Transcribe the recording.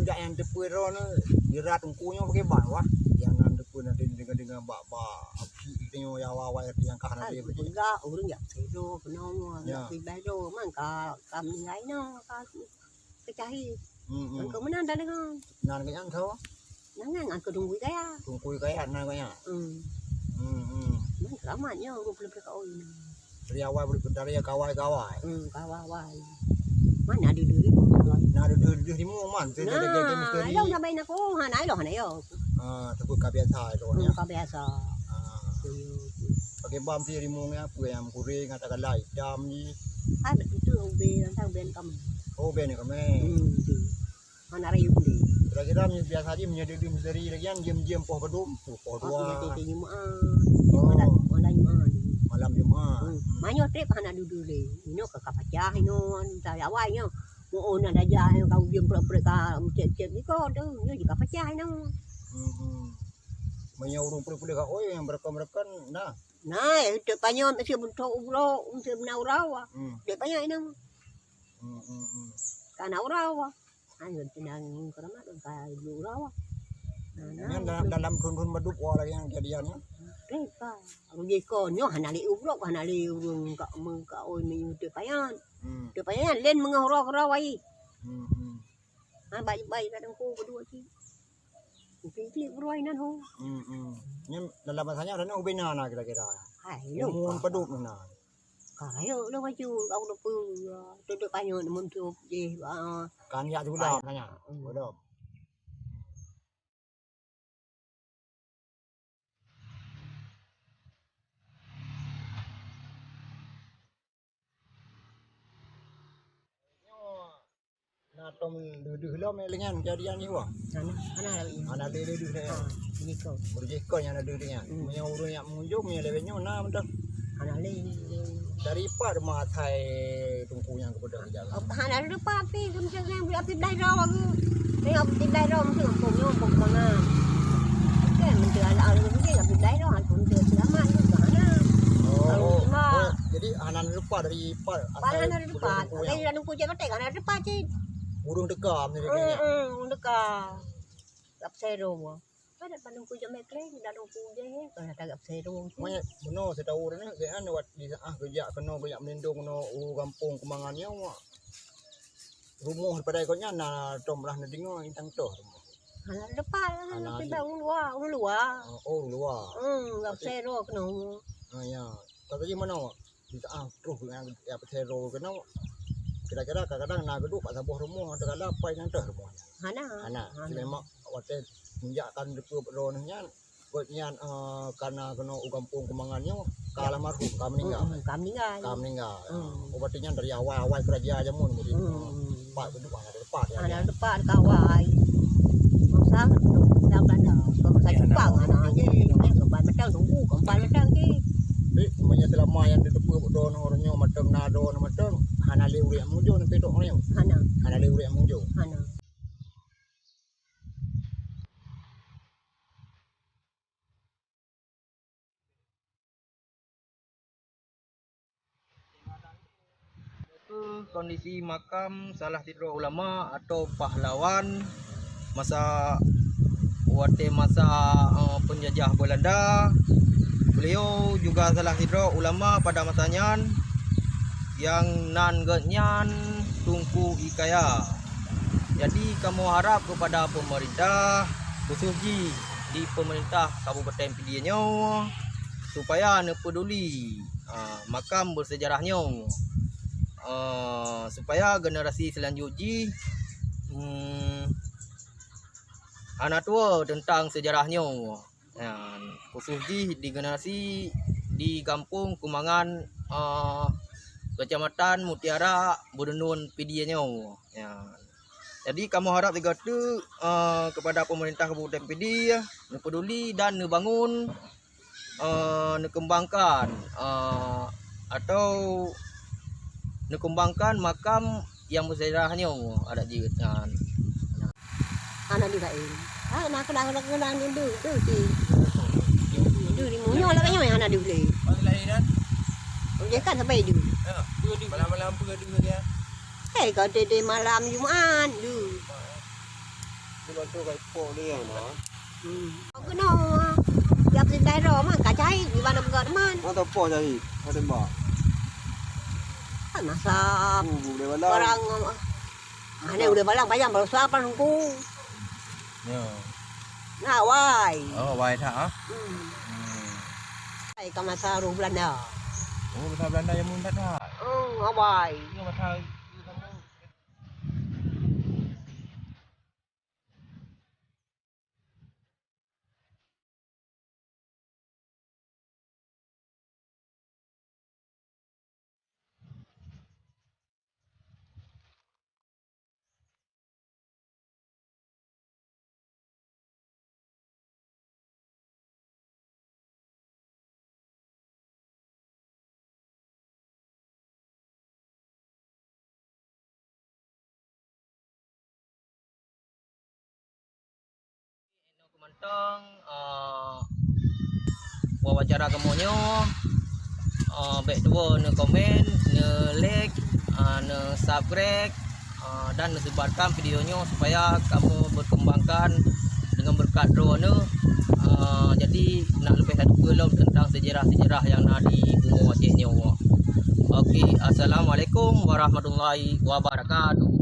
budak yang depan rono dirat tungkunya pakai ban wah. Yang nan depan nanti dengan bak api tengok ya awal yang kanan dia begitu. Enggak, urang ya sedo penomo ya biro man kami lain no kecahi. Ko menan dah dengan. Nan cái ăn thôi. Nangan ang kedungui kaya. Tungkui kaya nan kaya. Man ramanya urang pelak ka oi. Dari awal dari kawai. Kawai. Mana ada duri pun. Nah ada di mu man. Ada misteri. Đâu na bay na ko hanai lo hanai yo. Takut kabiasa itu ya. Kabiasa. Pakai bam sih rimungnya apa yang kuring atau galai jam ni. Ada itu ubi antang ben kam. Oh ben kami. Mana rayu beli. Kira-kira biasa aja menjadi misteri lagi yang jam poh bedum, poh dua. Jadi Malam Jumat. Manyo trip hana dudule. Ino ka kapacah ino ta awai nyo. Mo ona daja ka ujem pre ka cek ni ko tu nyo di kapacah ino. Menyuruh pulih ka oi yang mereka nah. Nah, itu panyo mesti bentuk ulo, mesti naurawa. Dia panyo ino. Ka naurawa. Ayo tenang kerana ka naurawa. Nah, dalam tun beduk orang yang jadiannya. Reka, rugi ko nyo hanali ubrok hanali urung ka mengka oi mi te payan. Te payan len mengorok-rawai. Baik-baik kadang ko berdua sih. Klik beroi nan ho. Ni dalam bahasanya ada ubena na kira-kira. Hai lo. Mun peduk na. Kayo lo baju au lo pu. Te payan mun tu je. Kan ya juga tanya. Bodoh. Nah, tom duduk lo melengan jadian ni wah. Ana duduk saya. Ini ko. Berjeko yang ada duduknya. Punya urang yang mengunjung punya levelnya nah betul. Ana le. Dari part matai tungkunya kepada jalan. Ana le papi kemudian yang api dai raw aku. Tengok api dai raw mesti kampungnya kampung mana. Kan menteri ala mesti api dai raw aku menteri selamat tu sana. Oh. Jadi ana lupa dari part. Ana lupa. Kai anu ku jaga tek ana lupa sih. Urung dekam ni kayaknya. Urung dekam. Gap serum. Ada pandung ku jam mekleng dadung ku je kan ada gap serum. Banyak benar saya tahu ni kan buat di kerja kena banyak melindung kena kampung kemangannya mak. Rumah pada ikutnya na tomlah na dengar intang toh. Ana depan ana tiba luar. Oh luar. Gap serum kena. Ya. Tapi mana di terus dengan ya petero kena. Kira-kira kadang-kadang nak duduk kat sebuah rumah ada kala apa yang dah rumah. Ana. Memang waktu menjakkan depu ronnya buatnya karena kena kampung kemangannya kala marhum kami meninggal. Obatnya dari awal kerja aja mun mesti. Pak duduk ada depan ya. Ada depan kawai. Masa dah bandar. Kalau saya jumpa anak aja kembali macam tunggu kembali macam ni. Banyak selama yang di depu don orangnya macam nado macam hana leuri yang muncul nanti dok orang hana leuri yang muncul itu kondisi makam salah satu ulama atau pahlawan masa penjajah Belanda. Beliau juga salah satu ulama pada masanya yang nan genyan tungku ikaya. Jadi kamu harap kepada pemerintah khususnya di pemerintah Kabupaten Pidianyo supaya ne peduli makam bersejarahnya supaya generasi selanjutnya anak tua tentang sejarahnya khususnya di generasi di kampung Kumangan Kecamatan Mutiara Budenun Pidianyo. Jadi kamu harap juga tu kepada pemerintah Kabupaten Pidi peduli dan bangun kembangkan atau kembangkan makam yang bersejarahnya ada di Ana di kain. Nak kenang dulu tu sih. Dulu di munyo lah kayaknya yang ana di beli. Lahiran? Kan sampai dulu. Malam-malam apa dulu dia? Kau malam Jumaat dulu. Sudah tu kai po dia no. Aku no. Dia pergi daerah mah kacai di mana enggak teman. Atau po jadi. Ada ba. Masa Boleh balang. orang ini udah balang panjang baru siapa nunggu. Ya. Nah, wai. Oh, wai tak ah. Ai ka masa ru Belanda. Oh, bahasa Belanda yang mun tak tak. Wai. Ini bahasa Mantang wawancara kamunya baik dua ne komen ne like ne subscribe dan ne sebarkan videonya supaya kamu berkembangkan dengan berkat drone jadi nak lebih tahu tentang sejarah-sejarah yang ada di Gunung Aceh ni. Okey, assalamualaikum warahmatullahi wabarakatuh.